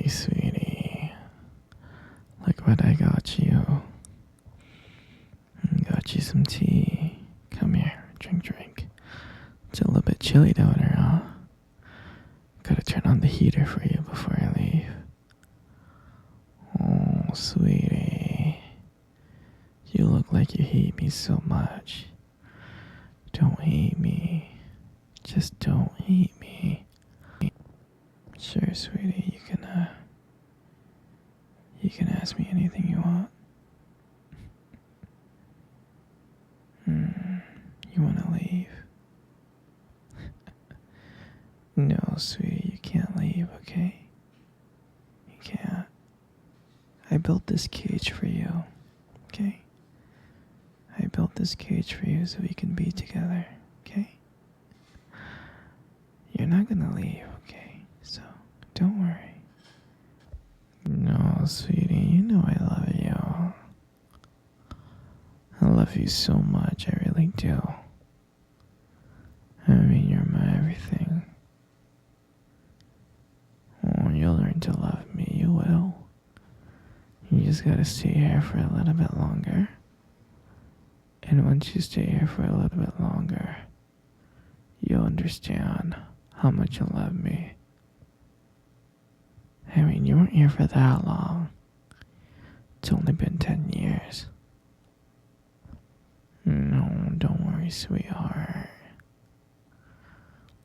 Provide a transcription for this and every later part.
sweetie. Look what I got you. Got you some tea. Come here, drink. It's a little bit chilly down here, huh? Gotta turn on the heater for you before I leave. Oh, sweetie. You look like you hate me so much. Don't hate me. Just don't hate me. Sure, sweetie, you can ask me anything you want. You wanna leave? No, sweetie, you can't leave, okay? You can't. I built this cage for you, okay? I built this cage for you so we can be together, okay? You're not gonna leave, okay? So, don't worry. No, sweetie, you know I love you. I love you so much, I really do. I mean, you're my everything. Oh, you'll learn to love me, you will. You just gotta stay here for a little bit longer. And once you stay here for a little bit longer, you'll understand how much you love me. I mean, you weren't here for that long. It's only been 10 years. No, don't worry, sweetheart.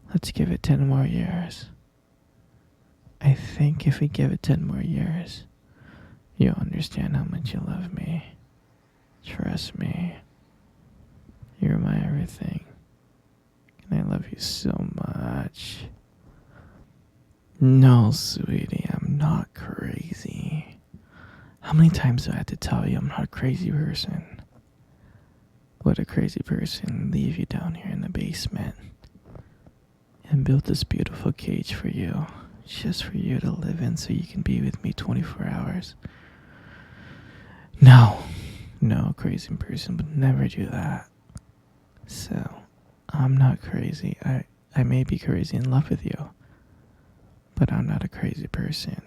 Let's give it 10 more years. I think if we give it 10 more years, you'll understand how much you love me. Trust me. You're my everything. And I love you so much. No, sweetie, I'm not crazy. How many times do I have to tell you I'm not a crazy person? Would a crazy person leave you down here in the basement and build this beautiful cage for you, just for you to live in so you can be with me 24 hours? No, a crazy person would never do that. So, I'm not crazy. I may be crazy in love with you, but I'm not a crazy person.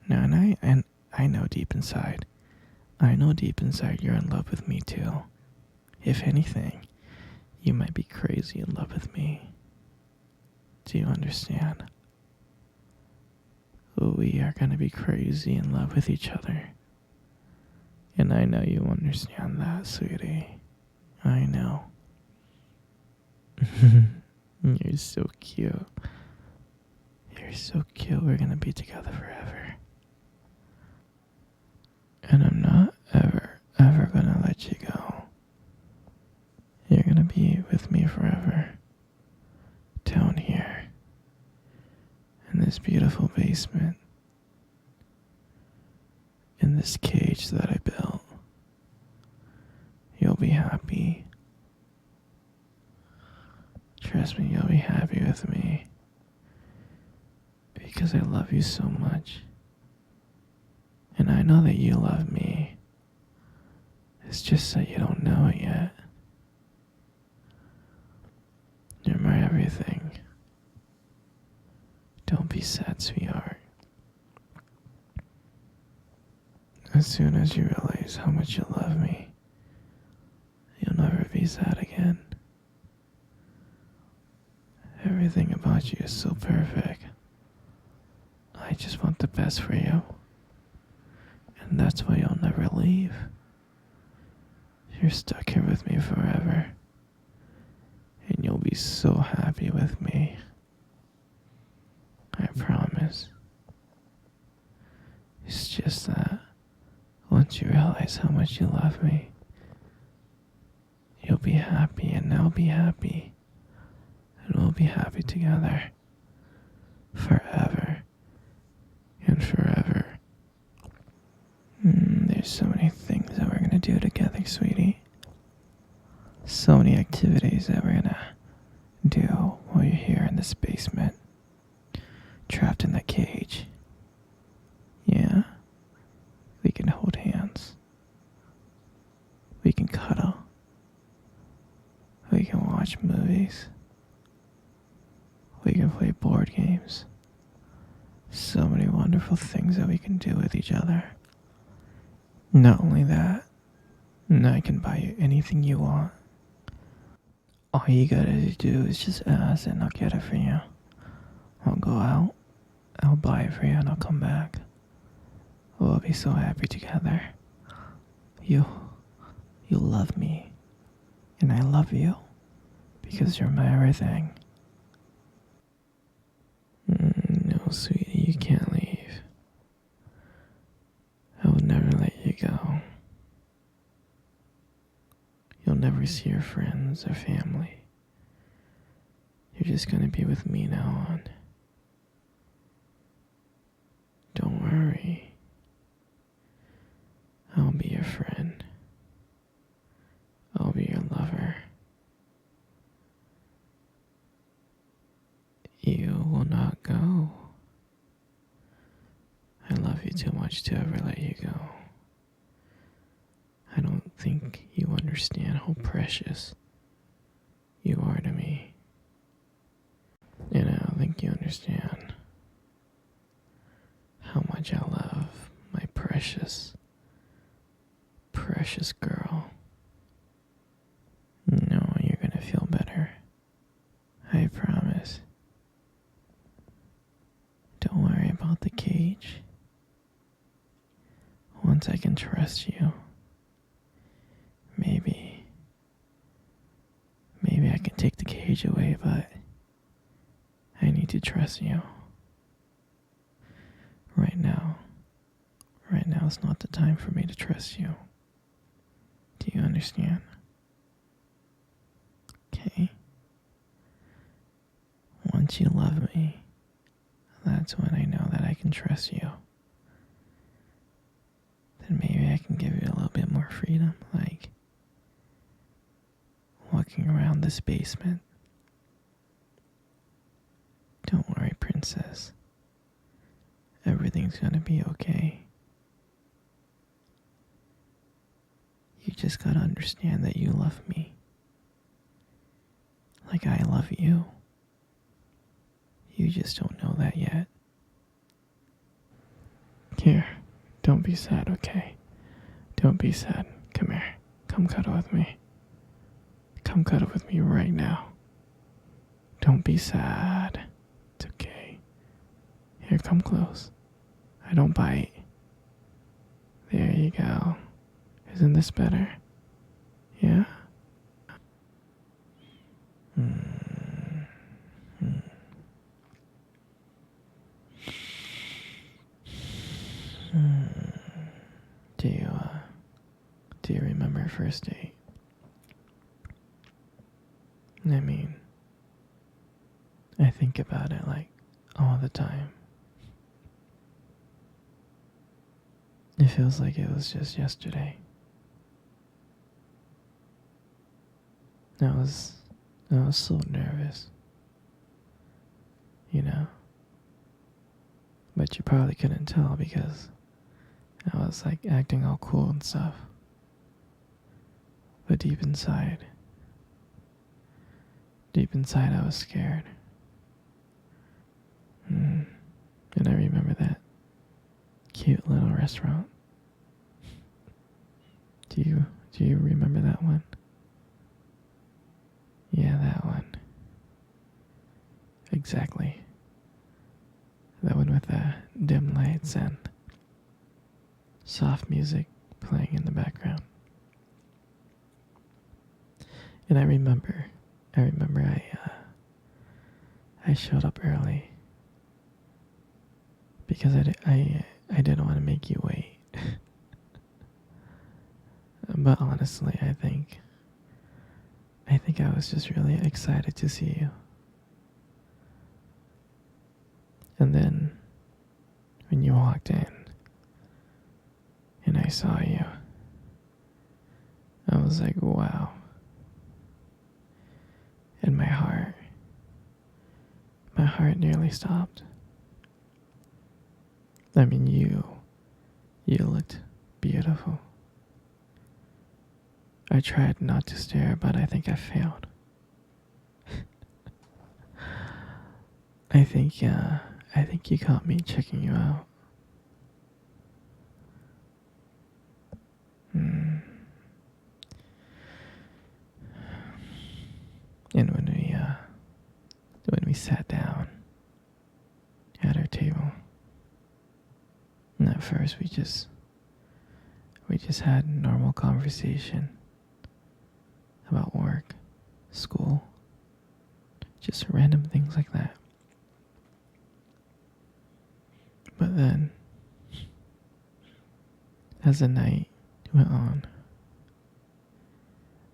No, and I know deep inside. I know deep inside you're in love with me too. If anything, you might be crazy in love with me. Do you understand? We are gonna be crazy in love with each other. And I know you understand that, sweetie. I know. You're so cute. You're so cute. We're gonna be together forever. And I'm not ever gonna let you go. You're gonna be with me forever. Down here. In this beautiful basement. In this cage that I built. You'll be happy. Trust me, you'll be happy with me. Because I love you so much. And I know that you love me. It's just that you don't know it yet. You're my everything. Don't be sad, sweetheart. As soon as you realize how much you love me, you'll never be sad again. Everything about you is so perfect. I just want the best for you. And that's why you'll never leave. You're stuck here with me forever. And you'll be so happy with me. I promise. It's just that once you realize how much you love me, you'll be happy and I'll be happy. And we'll be happy together. Forever. And forever. There's so many things that we're gonna do together, sweetie. So many activities that we're gonna do while you're here in this basement. Trapped in that cage. Yeah. We can hold hands. We can cuddle. We can watch movies. We can play board games. So many wonderful wonderful things that we can do with each other. Not only that, I can buy you anything you want. All you gotta do is just ask and I'll get it for you. I'll go out, I'll buy it for you, and I'll come back. We'll be so happy together. You, you love me, and I love you, because you're my everything. No, sweetie, you can't leave. I will never let you go. You'll never see your friends or family. You're just gonna be with me now on. Don't worry. I'll be your friend. I'll be your lover. You will not go. I love you too much to ever let you go. I don't think you understand how precious you are to me. And I don't think you understand how much I love my precious, precious girl. No, you're gonna feel better. I promise. Don't worry about the cage. Once I can trust you, maybe I can take the cage away, but I need to trust you. Right now is not the time for me to trust you. Do you understand? Okay? Once you love me, that's when I know that I can trust you. Then maybe I can give you a little bit more freedom, like walking around this basement. Don't worry, princess. Everything's gonna be okay. You just gotta understand that you love me. Like I love you. You just don't know that yet. Here, don't be sad, okay? Don't be sad. Come here. Come cuddle with me. Come cuddle with me right now. Don't be sad. It's okay. Here, come close. I don't bite. There you go. Isn't this better? Yeah? Do you remember first date? I mean, I think about it like all the time. It feels like it was just yesterday. I was so nervous, you know. But you probably couldn't tell because I was like acting all cool and stuff. But deep inside I was scared. And I remember that cute little restaurant. Do you remember that one? Yeah, that one. Exactly. That one with the dim lights and soft music playing in the background. And I remember I showed up early because I didn't want to make you wait. But honestly, I think I was just really excited to see you. And then when you walked in and I saw you, I was like, wow. And my heart nearly stopped. I mean, you looked beautiful. I tried not to stare, but I think I failed. I think you caught me checking you out. first we just had normal conversation about work, school, just random things like that. But then, as the night went on,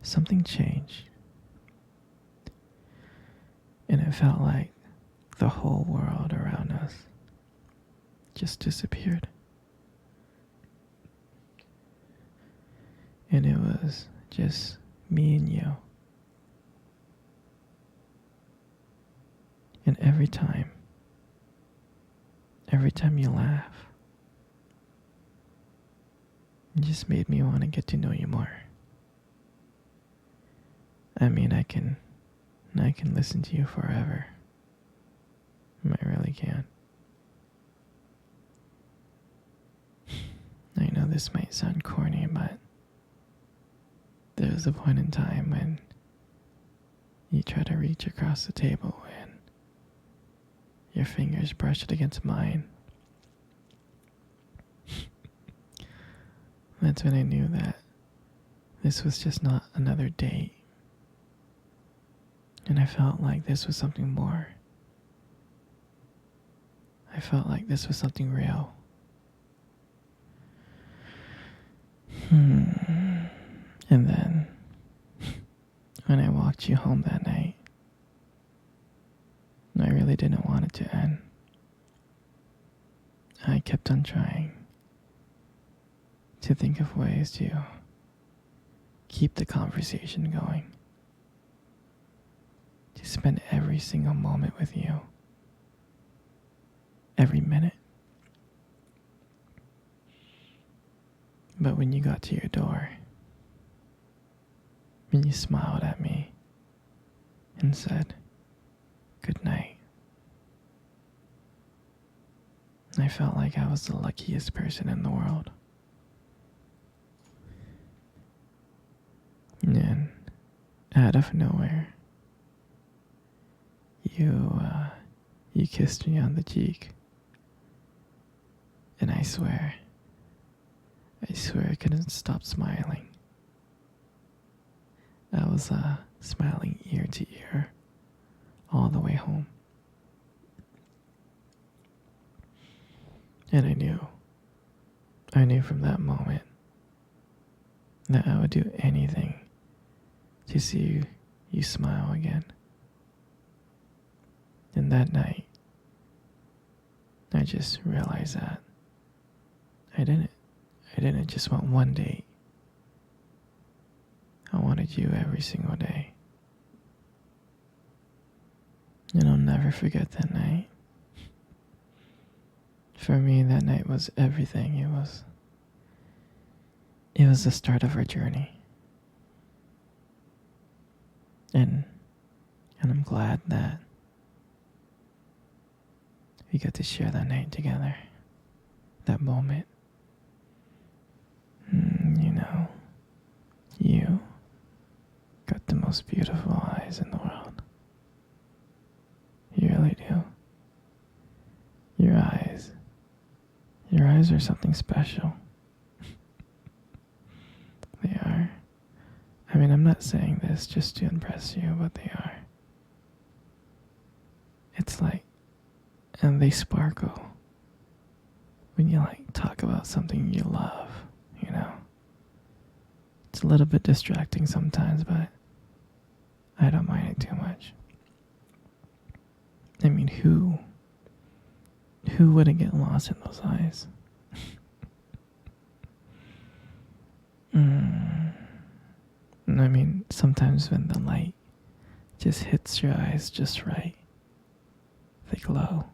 something changed. And it felt like the whole world around us just disappeared. And it was just me and you. And every time you laugh, it just made me want to get to know you more. I mean, I can listen to you forever. I really can. I know this might sound corny, but there was a point in time when you try to reach across the table and your fingers brushed against mine. That's when I knew that this was just not another date. And I felt like this was something more. I felt like this was something real. And then, when I walked you home that night, I really didn't want it to end. I kept on trying to think of ways to keep the conversation going, to spend every single moment with you, every minute. But when you got to your door, and you smiled at me and said, "Good night," I felt like I was the luckiest person in the world. And out of nowhere, you kissed me on the cheek. And I swear I couldn't stop smiling. I was smiling ear to ear all the way home. And I knew from that moment that I would do anything to see you smile again. And that night, I just realized that I didn't just want one date. I wanted you every single day. And I'll never forget that night. For me, that night was everything. It was the start of our journey. And I'm glad that we got to share that night together. That moment. You got the most beautiful eyes in the world. You really do. Your eyes are something special. They are. I mean, I'm not saying this just to impress you, but they are. It's like, and they sparkle when you talk about something you love, It's a little bit distracting sometimes, but I don't mind it too much. I mean, who wouldn't get lost in those eyes? I mean, sometimes when the light just hits your eyes just right, they glow.